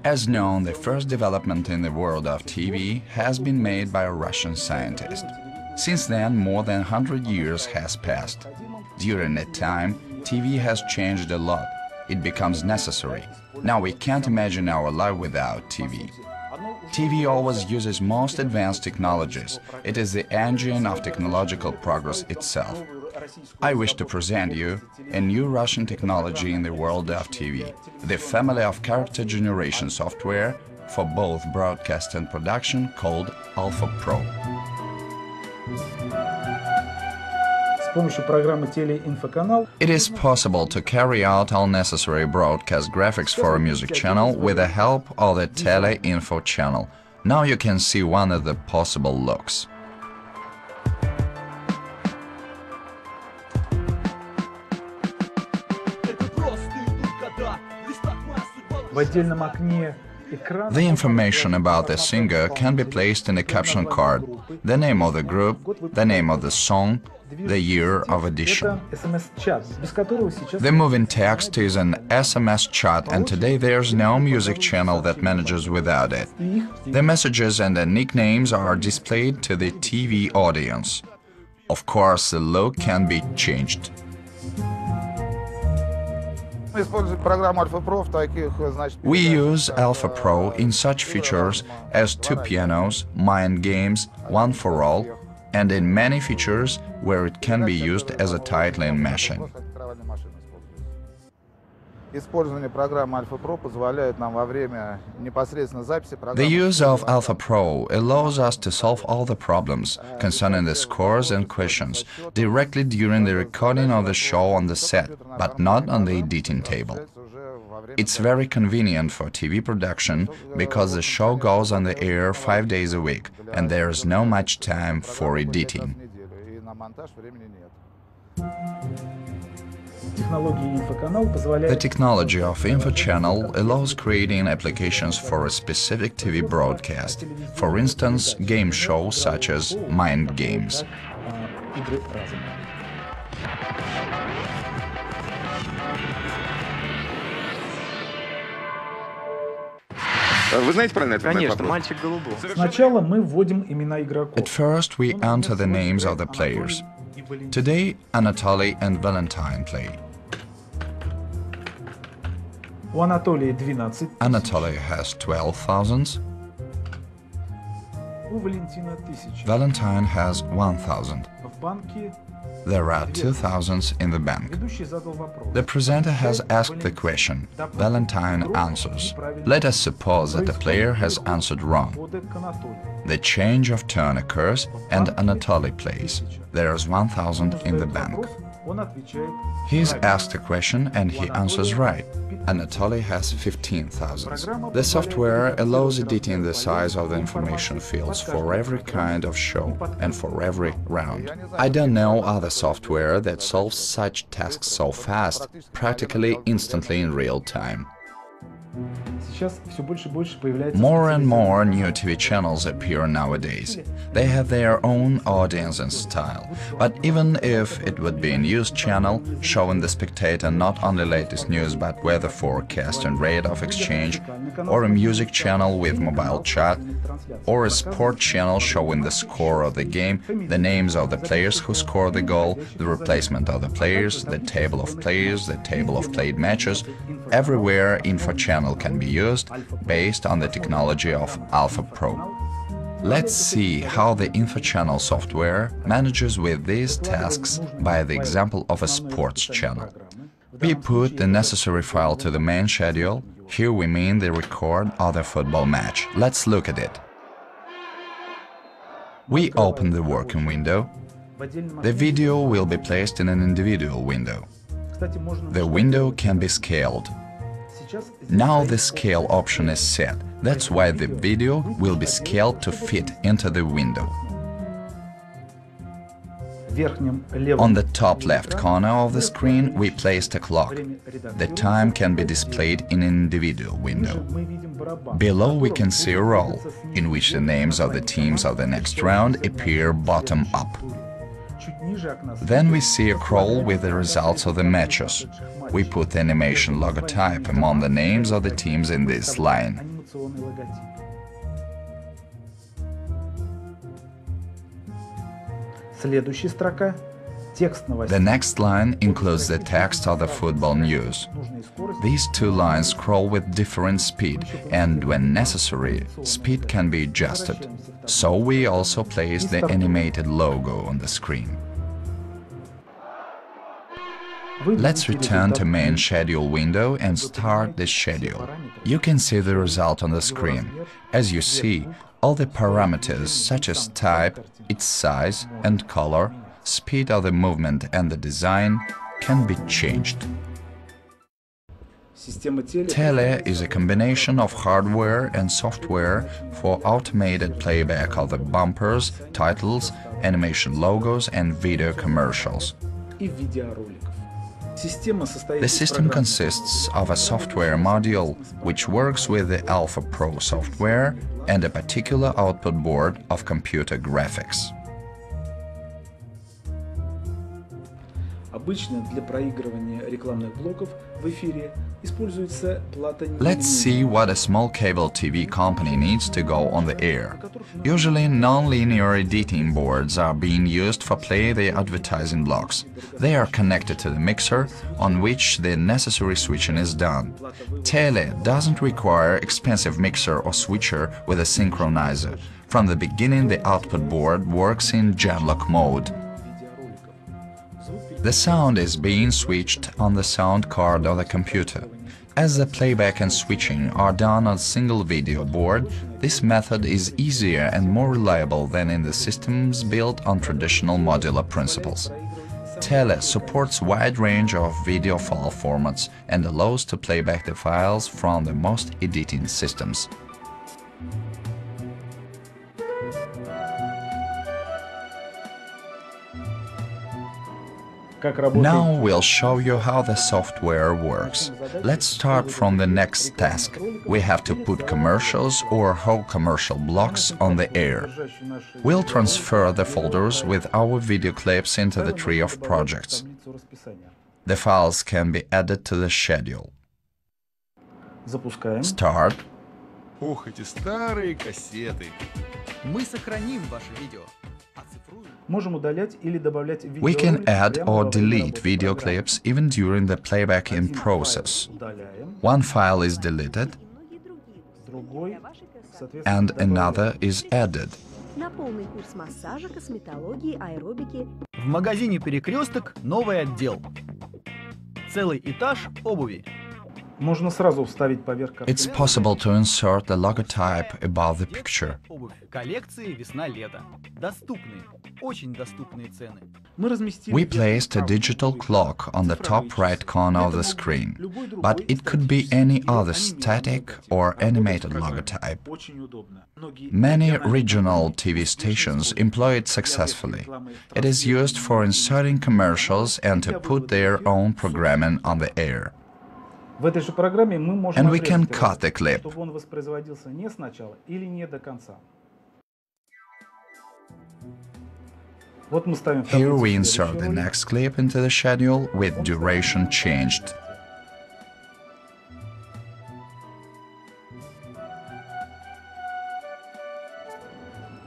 As known, the first development in the world of TV has been made by a Russian scientist. Since then, more than 100 years has passed. During that time, TV has changed a lot. It becomes necessary. Now we can't imagine our life without TV. TV always uses most advanced technologies. It is the engine of technological progress itself. I wish to present you a new Russian technology in the world of TV, the family of character generation software for both broadcast and production called Alpha Pro. It is possible to carry out all necessary broadcast graphics for a music channel with the help of the Teleinfo channel. Now you can see one of the possible looks. The information about the singer can be placed in a caption card, the name of the group, the name of the song, the year of edition. The moving text is an SMS chat, and today there's no music channel that manages without it. The messages and the nicknames are displayed to the TV audience. Of course, the look can be changed. We use Alpha Pro in such features as 2 pianos, mind games, 1 for all, and in many features where it can be used as a titling machine. The use of Alpha Pro allows us to solve all the problems concerning the scores and questions directly during the recording of the show on the set, but not on the editing table. It's very convenient for TV production because the show goes on the air 5 days a week and there's no much time for editing. The technology of Info Channel allows creating applications for a specific TV broadcast, for instance, game shows such as Mind Games. At first we enter the names of the players. Today Anatoly and Valentine play. Anatoly has 12,000. Valentine has 1,000. There are 2,000 in the bank. The presenter has asked the question. Valentine answers. Let us suppose that the player has answered wrong. The change of turn occurs and Anatoly plays. There is 1,000 in the bank. He is asked a question and he answers right. Anatoly has 15,000. The software allows editing the size of the information fields for every kind of show and for every round. I don't know other software that solves such tasks so fast, practically instantly in real time. More and more new TV channels appear nowadays. They have their own audience and style. But even if it would be a news channel, showing the spectator not only latest news but weather forecast and rate of exchange, or a music channel with mobile chat, or a sport channel showing the score of the game, the names of the players who score the goal, the replacement of the players, the table of players, the table of played matches, everywhere Info Channel can be used based on the technology of Alpha Pro. Let's see how the Info Channel software manages with these tasks by the example of a sports channel. We put the necessary file to the main schedule. Here we mean the record of the football match. Let's look at it. We open the working window. The video will be placed in an individual window. The window can be scaled. Now the scale option is set. That's why the video will be scaled to fit into the window. On the top left corner of the screen we placed a clock. The time can be displayed in an individual window. Below we can see a roll, in which the names of the teams of the next round appear bottom up. Then we see a crawl with the results of the matches. We put the animation logotype among the names of the teams in this line. The next line includes the text of the football news. These two lines scroll with different speed, and when necessary, speed can be adjusted. So we also place the animated logo on the screen. Let's return to main schedule window and start the schedule. You can see the result on the screen. As you see, all the parameters such as type, its size and color, speed of the movement and the design can be changed. Tele is a combination of hardware and software for automated playback of the bumpers, titles, animation logos and video commercials. The system consists of a software module which works with the Alpha Pro software and a particular output board of computer graphics. Let's see what a small cable TV company needs to go on the air. Usually, non-linear editing boards are being used for play the advertising blocks. They are connected to the mixer, on which the necessary switching is done. Tele doesn't require expensive mixer or switcher with a synchronizer. From the beginning, the output board works in Genlock mode. The sound is being switched on the sound card of the computer. As the playback and switching are done on a single video board, this method is easier and more reliable than in the systems built on traditional modular principles. Tele supports a wide range of video file formats and allows to playback the files from the most editing systems. Now we'll show you how the software works. Let's start from the next task. We have to put commercials or whole commercial blocks on the air. We'll transfer the folders with our video clips into the tree of projects. The files can be added to the schedule. Start. Ох, эти старые кассеты. Мы сохраним ваше видео. We can add or delete video clips even during the playback in process. One file is deleted and another is added. В магазине «Перекресток» новый отдел. Целый этаж обуви. It's possible to insert the logotype above the picture. Коллекции весна-лето. Доступные, очень доступные цены. We placed a digital clock on the top right corner of the screen, but it could be any other static or animated logotype. Many regional TV stations employ it successfully. It is used for inserting commercials and to put their own programming on the air. And we can cut the clip. Here we insert the next clip into the schedule with duration changed.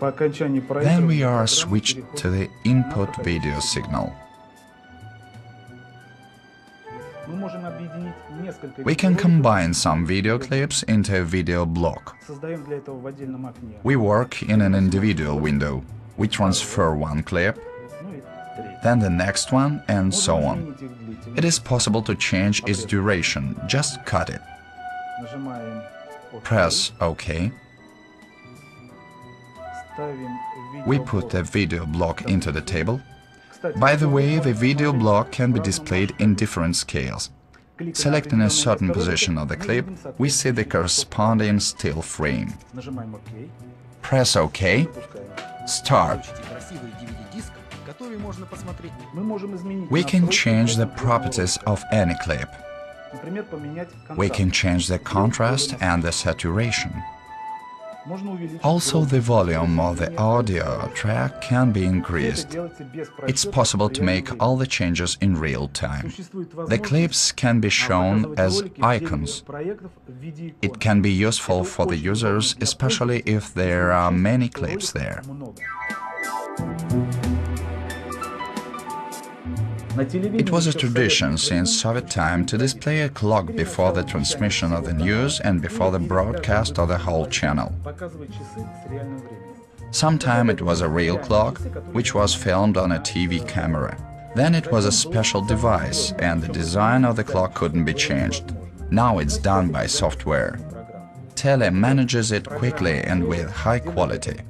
Then we are switched to the input video signal. We can combine some video clips into a video block. We work in an individual window. We transfer one clip, then the next one, and so on. It is possible to change its duration, just cut it. Press OK. We put the video block into the table. By the way, the video block can be displayed in different scales. Selecting a certain position of the clip, we see the corresponding still frame. Press OK. Start. We can change the properties of any clip. We can change the contrast and the saturation. Also, the volume of the audio track can be increased. It's possible to make all the changes in real time. The clips can be shown as icons. It can be useful for the users, especially if there are many clips there. It was a tradition since Soviet time to display a clock before the transmission of the news and before the broadcast of the whole channel. Sometime it was a real clock, which was filmed on a TV camera. Then it was a special device, and the design of the clock couldn't be changed. Now it's done by software. Tele manages it quickly and with high quality.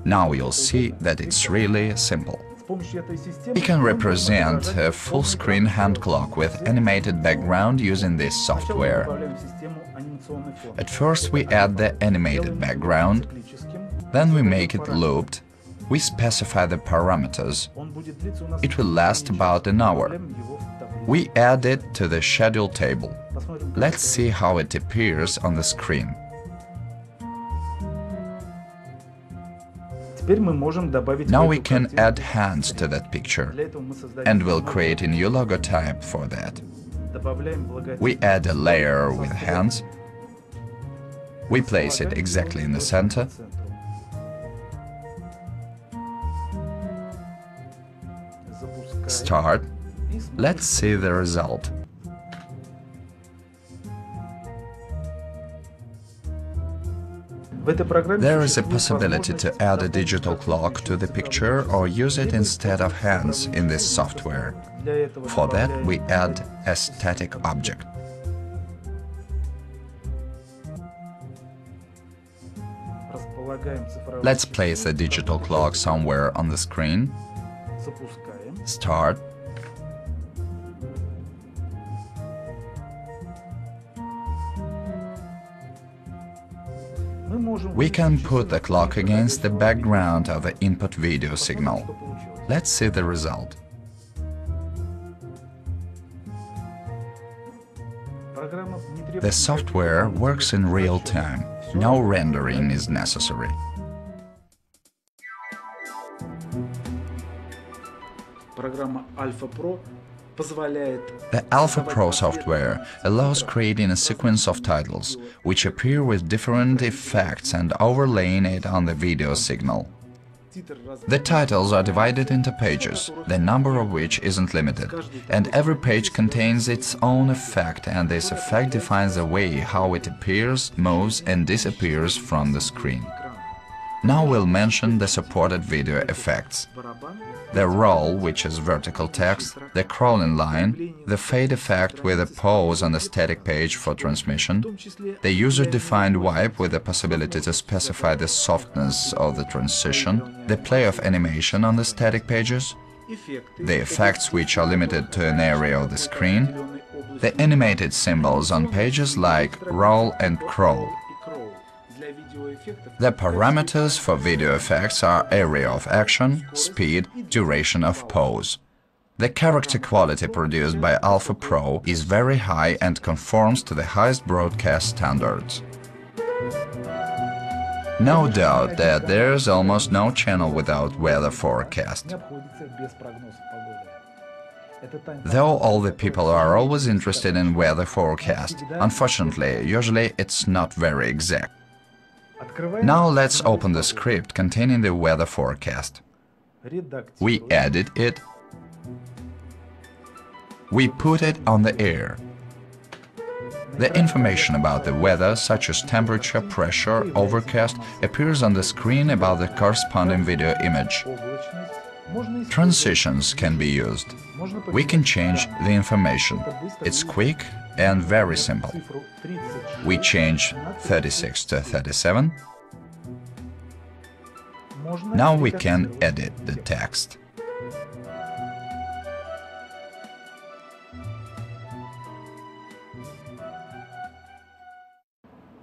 Now you'll see that it's really simple. We can represent a full-screen hand clock with animated background using this software. At first we add the animated background, then we make it looped, we specify the parameters. It will last about an hour. We add it to the schedule table. Let's see how it appears on the screen. Now we can add hands to that picture, and we'll create a new logotype for that. We add a layer with hands. We place it exactly in the center. Start. Let's see the result. There is a possibility to add a digital clock to the picture or use it instead of hands in this software. For that, we add a static object. Let's place a digital clock somewhere on the screen. Start. We can put the clock against the background of the input video signal. Let's see the result. The software works in real time. No rendering is necessary. The Alpha Pro software allows creating a sequence of titles, which appear with different effects and overlaying it on the video signal. The titles are divided into pages, the number of which isn't limited, and every page contains its own effect, and this effect defines the way how it appears, moves and disappears from the screen. Now we'll mention the supported video effects. The roll, which is vertical text, the crawling line, the fade effect with a pause on the static page for transmission, the user-defined wipe with the possibility to specify the softness of the transition, the play of animation on the static pages, the effects which are limited to an area of the screen, the animated symbols on pages like roll and crawl. The parameters for video effects are area of action, speed, duration of pause. The character quality produced by Alpha Pro is very high and conforms to the highest broadcast standards. No doubt that there's almost no channel without weather forecast. Though all the people are always interested in weather forecast, unfortunately, usually it's not very exact. Now let's open the script containing the weather forecast. We edit it. We put it on the air. The information about the weather, such as temperature, pressure, overcast, appears on the screen above the corresponding video image. Transitions can be used. We can change the information. It's quick and very simple. We change 36 to 37. Now we can edit the text.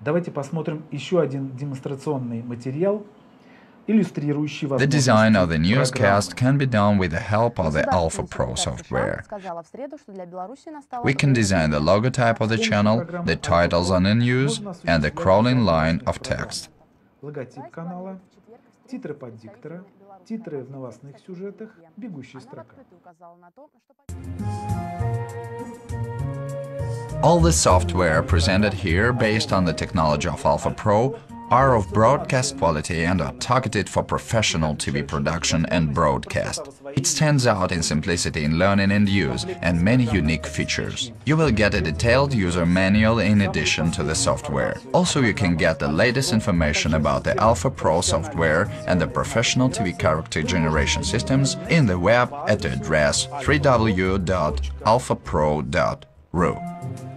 Давайте посмотрим еще один демонстрационный материал. The design of the newscast can be done with the help of the Alpha Pro software. We can design the logotype of the channel, the titles on the news, and the crawling line of text. Логотип канала, титры под диктора, титры в новостных сюжетах, бегущая строка. All the software presented here based on the technology of Alpha Pro are of broadcast quality and are targeted for professional TV production and broadcast. It stands out in simplicity in learning and use and many unique features. You will get a detailed user manual in addition to the software. Also, you can get the latest information about the Alpha Pro software and the professional TV character generation systems in the web at the address www.alphapro.ru.